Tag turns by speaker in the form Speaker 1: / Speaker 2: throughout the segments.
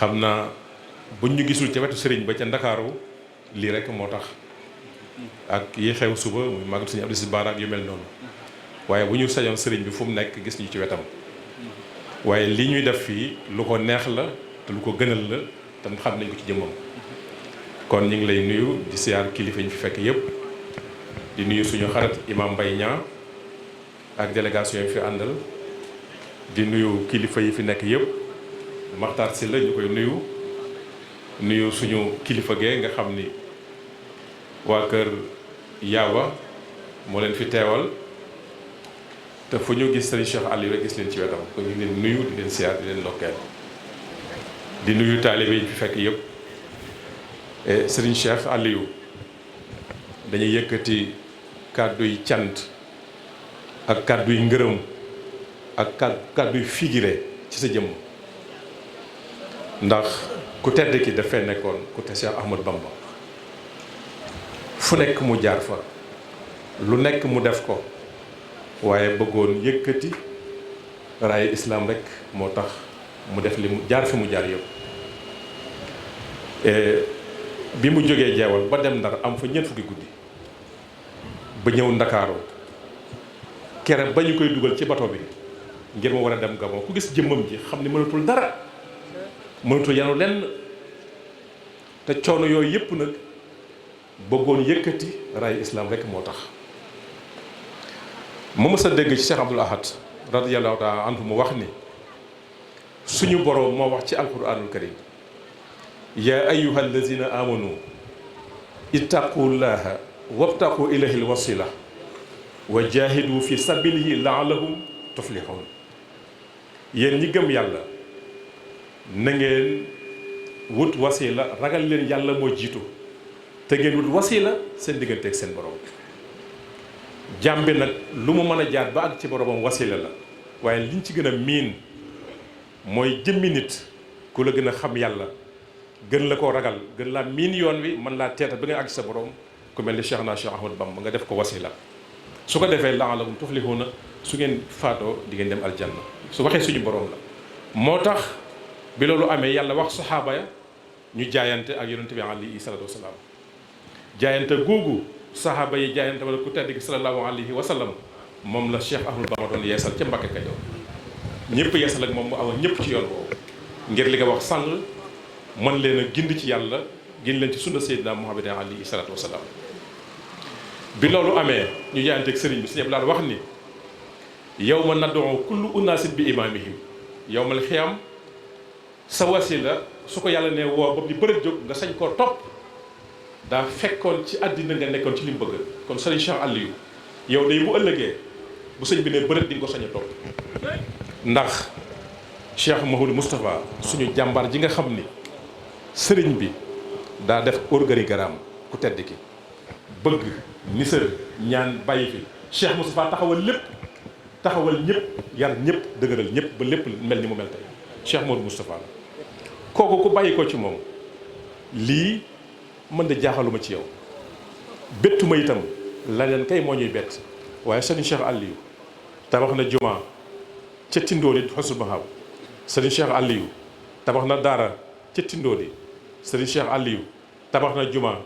Speaker 1: xam naa buñ ñu gisul ca wetu sëriñ ba ca Ndakaaru lii rek moo tax ak yi xew suba muy màggal Sëriñ Abdou Aziz Bara ak yu mel noonu waaye bu ñu sañoon sëriñ bi fu mu nekk gis ñu ci wetam waaye li ñuy def fii lu ko neex la te lu ko gënal la te xam nañ ko ci jëmmam kon ñu ngi lay nuyu di siyaar kilifa ñu fi fekk yépp di nuyu suñu xarit imam Mbaye Niang ak délégation yi fi àndal di nuyu kilifa yi fi nekk yépp Makhtar Sylla ñu koy nuyu suñu kilifa gee nga xam ni waa kër Yaawa moo leen fi teewal te fu ñu gis Serigne Cheikh Aliou rek gis leen ci wetam kon ñu leen nuyu di leen siyaar di leen ndokkeel di nuyu taalibe yi fi fekk yépp Serigne Cheikh Aliou dañuy yëkkati kàdduy cant ak kàdduy ngërëm ak kàdduy figuré ci sa jëmm ndax ku tedd ki dafay nekkoon ku te Cheikh Ahmad Bamba fu nekk mu jaar fa lu nekk mu def ko waaye bëggoon yëkkati raay islam rek moo tax mu def li mu jaar fi mu jaar yëpp bi mu jógee jeewal ba dem Ndar am fa ñeent fukki guddi ba ñëw Ndakaaru kere ba ñu koy dugal ci bato bi ngir mu war a dem Gabon ku gis jëmmam ji xam ni mënatul dara mënatul yanu lenn te coono yooyu yëpp nag bëggoon yëkkati raay islam rek moo tax ma mës a dégg ci Cheikh Abdoul Ahad radiyallahu taala anhu mu wax ni suñu boroom moo wax ci alquranul karim yaa ayyuha allazina amanu ittaqullaha wabtaqu ilayhi alwasila wa jahidu fi sabilihi la'allahum tuflihun yéen ñi gëm yàlla na ngeen wut wasila ragal leen yàlla moo jiitu te ngeen wut wasila seen diggante ak seen borom jàmbi nag lu mu mën a jaar ba ak ci boromam wasila la waaye liñ ci gën a miin mooy jëmmi nit ku la gën a xam yàlla gën la koo ragal gën laa miin yoon wi mën laa teeta ba nga àgg sa borom ku mel ni Cheikh naa Cheikh Ahmad Bamba nga def ko wasila su ko defee la'allakum tuflihuna su ngeen faatoo di ngeen dem aljanna su waxee suñu borom la moo tax bi loolu amee yàlla wax saxaaba ya ñu jaayante ak yonente bi alayhi salaatu wasalaam jaayante googu saxaaba yi jaayante wala ku tedd gi sallallahu alayhi wa sallam moom la Cheikh Ahmad Bamba doon yeesal ca Mbàkke Kajoor ñëpp yeesal ak moom mu awa ñëpp ci yoon boobu ngir li nga wax sàng mën leen a gind ci yàlla gin leen ci sunna Seydina Muhammad alayhi salaatu wasalaam bi loolu amee ñu jaayante ak sëriñ bi si ñëpp daal wax ni yawma nad'u kullu unaasin bi imaamihim yawmal xiyaam sa wasila su ko yàlla ne woo ba di bërët jóg nga sañ koo topp daa fekkoon ci àddina nga nekkoon ci li mu bëgg kon sëriñ Cheikh Aliou yow day bu ëllëgee bu sëñ bi ne bërët di nga ko sañ a topp ndax Cheikh Mouhamadou Moustapha suñu jàmbaar ji nga xam ni sëriñ bi daa def organigramme ku tedd ki bëgg nisër ñaan bàyyi fi Cheikh Moustapha taxawal ñëpp yar ñëpp dëgëral ñëpp ba lépp mel ni mu mel tey Cheikh Mouhamadou Moustapha la kooku ku bàyyi ko ci moom lii mën da jaaxaluma ci yow bettuma itam la leen kay moo ñuy bett waaye sëriñ Cheikh Aliou tabax na jumaa ca Tindóodi Xosnu Mahab sëriñ Cheikh Aliou tabax na daara ca Tindóodi sëriñ Cheikh Aliou tabax na jumaa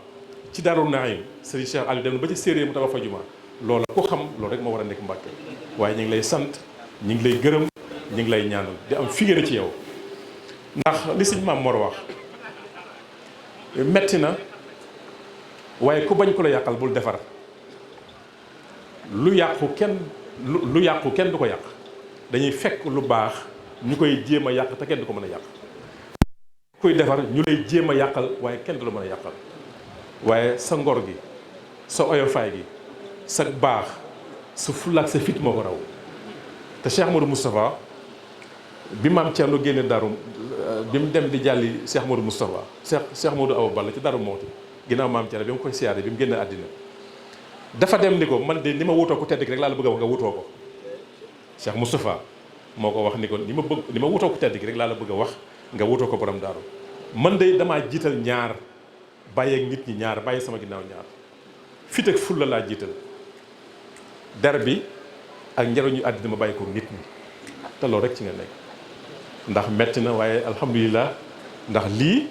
Speaker 1: ci Daaru Naim sëriñ Cheikh Aliou dem na ba ci séeréer mu tabax fa jumaa loola ku xam loolu rek moo war a nekk Mbàkke waaye ñu ngi lay sant ñu ngi lay gërëm ñu ngi lay ñaanal di am figéra ci yow ndax li sëñ Maam Mor wax metti na waaye ku bañ ko la yàqal bul defar lu yàqu kenn du ko yàq dañuy fekk lu baax ñu koy jéem a yàq te kenn du ko mën a yàq kuy defar ñu lay jéem a yàqal waaye kenn du la mën a yàqal waaye sa ngor gi sa oyofaay gi sa baax sa fulaak sa fit moo ko raw te Cheikh Modou Moustapha bi maam Thierno génne daru bi mu dem di jàlli Cheikh Modou Moustapha Cheikh Modou Awa Balla ci Daru Mawti ginnaaw maam Thierno bi mu koy siyaare bi mu génne àddina dafa dem ni ko man de ni ma wutoo ko tedd ki rek laa la bëgg a wax nga wutoo ko Cheikh Moustapha moo ko wax ni ko ni ma wutoo ko tedd ki rek laa la bëgg a wax nga wutoo ko borom daaru man de damaa jiital ñaar bàyyeeg nit ñi ñaar bàyyi sama ginnaaw ñaar fit ak fulla laa jiital der bi ak njariñu àddina ma bàyyi ko nit ñi te loolu rek ci nga nekk ndax metti na waaye alhamdulilah ndax lii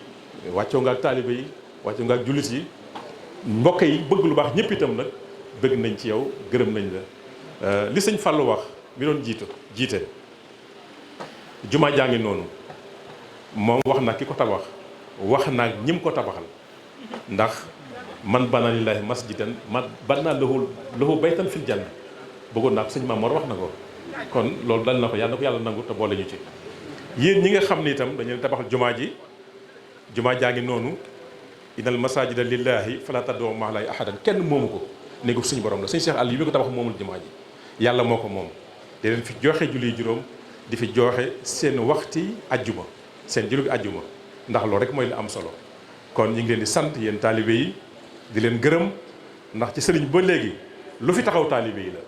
Speaker 1: wàccoo nga ak taalibe yi wàccoo nga ak jullit yi mbokk yi bëgg lu baax ñëpp itam nag bëgg nañ ci yow gërëm nañ la li sëñ Fallou wax mi doon jiite jumaa jaa ngi noonu moom wax na ki ko tabax wax naa ñim ko tabaxal ndax man bana lillahi masjidan man bana lahu baytan fil janna bëggoon naa ko sëñ Mamoor wax na ko kon loolu dal na ko yàlla nangu te boole ñu ci yéen ñi nga xam ne itam dañu leen tabaxal jumaa jaa ngi noonu innal masajida lillahi fala tad'u ma'a llahi ahadan kenn moomu ko néegu suñu borom la sëñ Cheikh Aliou yi mi ko tabax moomul jumaa ji yàlla moo ko moom di leen fi joxe julli juróom di fi joxe seen waxti ajjuma seen julli ajjuma ndax loolu rek mooy li am solo kon ñu ngi leen di sant yéen taalibe yi di leen gërëm ndax ci sëriñ ba léegi lu fi taxaw taalibe yi la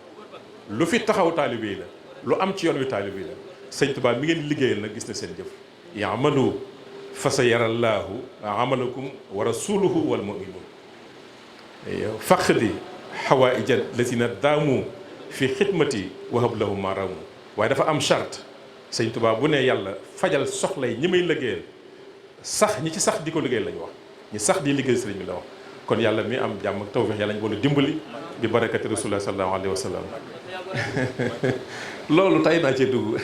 Speaker 1: lu fi taxaw taalibe yi la lu am ci yoon wi taalibe yi la sëñ Tuubaa mi ngeen liggéeyal nag gis na seen jëf ya'malu fa sayarallaahu amalakum wa rasuluhu wal mu'minun faqdi hawaïja lazina daamu fi xidmati wahab lahum ma ramu waaye dafa am charte sëñ Tuubaa bu ne yàlla fajal soxla yi ñi may liggéeyal sax ñi ci sax di ko liggéeyal lañu wax ñi sax di liggéey sëriñ bi la wax kon yàlla mi am jàmm ak tawfeex yàlla ñu boole dimbali bi barakati rasulullah sallallahu alayhi wa sallam loolu tay naa cee dugg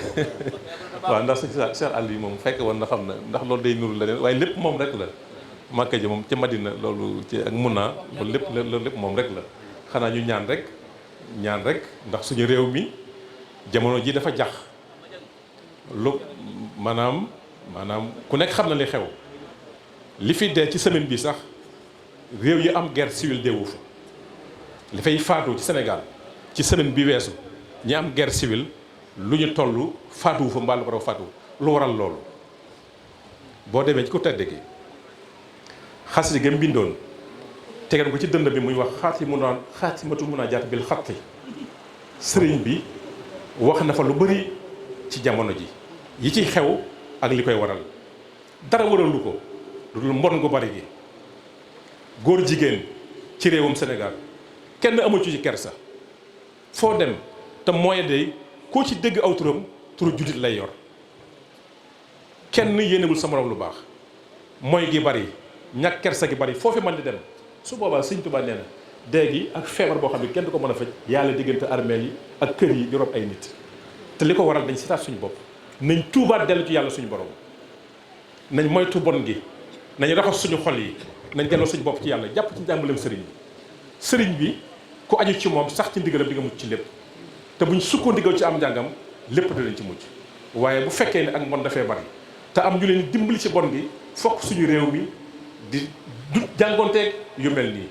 Speaker 1: waaw ndax sëñ Cheikh Aliou moom fekk woon na xam na ndax loolu day nuru leneen waaye lépp moom rek la Màkka ji moom ci Madina loolu ci ak Muna loolu lépp moom rek la xanaa ñu ñaan rek ndax suñu réew mi jamono ji dafa jax lu maanaam ku nekk xam na li xew li fi dee ci semaine bi sax réew yi am guerre civile deewu fa li fay faatu ci Sénégal ci semaine bi weesu ñi am guerre civile lu ñu toll faatuwu fa mbaalu ko raw faatuwu lu waral loolu boo demee ci ku tedd gi xasida gi mbindoon tegal ko ci dënd bi muy wax xaatimatu munaajaat bil xatti sëriñ bi wax na fa lu bari ci jamono ji yi ci xew ak li koy waral dara waralu ko lu dul mbon gu bari gi góor jigéen ci réewum Sénégal kenn amu ci kersa foo dem te mooy de koo ci dégg aw turam turu jullit lay yor kenn yéenewul sa morom lu baax mooy gi bari ñàkk kersa gi bari foofu man di dem su boobaa sëñ Tuubaa nee na dee gi ak feebar boo xam ne kenn du ko mën a faj yàlla diggante armeel yi ak kër yi di rob ay nit te li ko waral dañ sitaat suñu bopp nañ tuubaat dellu ci yàlla suñu borom nañ moytu bon gi nañ raxas suñu xol yi nañ delloo suñu bopp ci yàlla jàpp ci njàmbaleem sëriñ bi ku aju ci moom sax ci ndigalam di nga mucc ci lépp te buñ sukkandikoo ci am njàngam lépp dinañ ci mucc waaye bu fekkee ne ak mbon dafay bari te am ñu leen dimbali ci bon gi fokk suñu réew mi di du jàngonteeg yu mel nii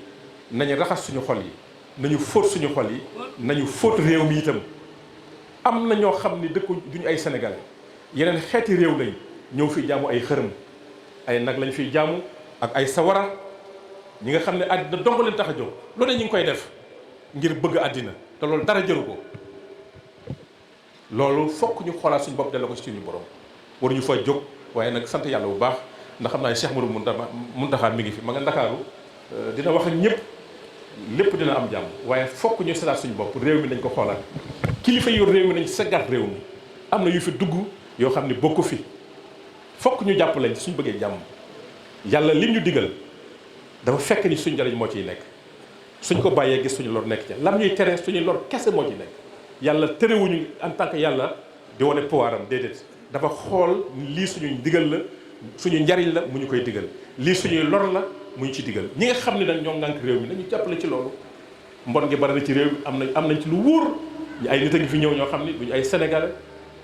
Speaker 1: nañu raxas suñu xol yi nañu fóot suñu xol yi nañu fóot réew mi itam am na ñoo xam ni dëkku duñu ay sénégalais yeneen xeeti réew lañ ñëw fi jaamu ay xërëm ay nag lañ fiy jaamu ak ay sawara ñi nga xam ne àddina dong leen tax a jóg lu ne ñu ngi koy def ngir bëgg àddina te loolu dara jëru ko loolu fokk ñu xoolaat suñu bopp delloo ko ci suñu borom waruñu fa jóg waaye nag sant yàlla bu baax ndax xam naa ne Cheikh Modou Mountakha mi ngi fi ma nga Ndakaaru dina wax ak ñëpp lépp dina am jàmm waaye fokk ñu seetaat suñu bopp réew mi nañ ko xoolaat kilifa yu réew mi nañ seggaat réew mi am na yu fi dugg yoo xam ne bokku fi fokk ñu jàpp lañ suñu bëggee jàmm yàlla lim ñu digal dafa fekk ni suñu njariñ moo ciy nekk suñ ko bàyyee gis suñu lor nekk ca lam ñuy tere suñu lor kese moo ci nekk yàlla terewuñu en tant que yàlla di wane pouvoir am déedéet dafa xool lii suñu digal la suñu njariñ la mu ñu koy digal lii suñuy lor la mu ñu ci digal ñi nga xam ne nag ñoo ngànk réew mi nañu jàppale ci loolu mbon gi bari na ci réew mi am nañ ci lu wóor ñu ay nit a ngi fi ñëw ñoo xam ni duñu ay sénégalais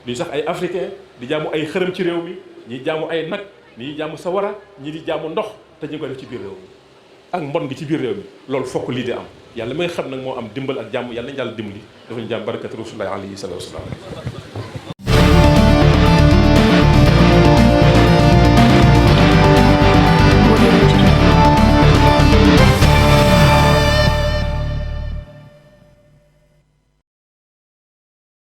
Speaker 1: duñu sax ay africain di jaamu ay xërëm ci réew mi ñi jaamu ay nag ñi jaamu sawara ñi di jaamu ndox te ñu ko def ci biir réew mi ak mbon gi ci biir réew mi loolu fokk lii di am yàlla may xam nag moo am dimbal ak jàmm yàlla nañu yàlla dimbali dafa ñu jàmm barakatu rasulullahi alayhi salaatu wa salaam